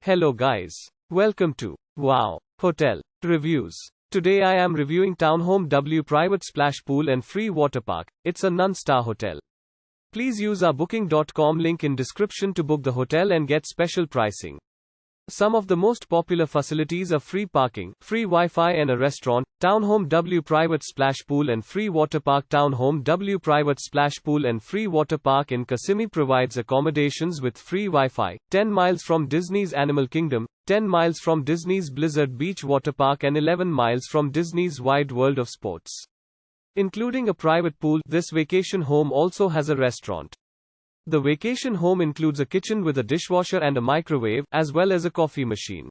Hello guys. Welcome to Wow Hotel Reviews. Today I am reviewing Townhome wPrivate Splash Pool and Free Water Park. It's a non-star hotel. Please use our booking.com link in description to book the hotel and get special pricing. Some of the most popular facilities are free parking, free Wi-Fi and a restaurant. Townhome wPrivate Splash Pool and Free Water Park. Townhome wPrivate Splash Pool and Free Water Park in Kissimmee provides accommodations with free Wi-Fi, 10 miles from Disney's Animal Kingdom, 10 miles from Disney's Blizzard Beach Water Park and 11 miles from Disney's Wide World of Sports. Including a private pool, this vacation home also has a restaurant. The vacation home includes a kitchen with a dishwasher and a microwave, as well as a coffee machine.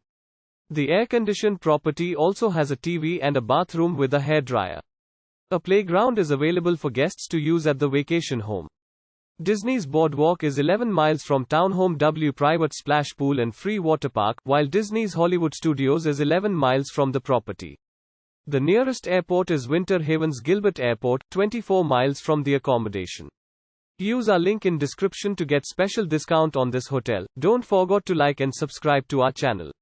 The air-conditioned property also has a TV and a bathroom with a hairdryer. A playground is available for guests to use at the vacation home. Disney's Boardwalk is 11 miles from Townhome wPrivate Splash Pool and Free Water Park, while Disney's Hollywood Studios is 11 miles from the property. The nearest airport is Winter Haven's Gilbert Airport, 24 miles from the accommodation. Use our link in description to get special discount on this hotel. Don't forget to like and subscribe to our channel.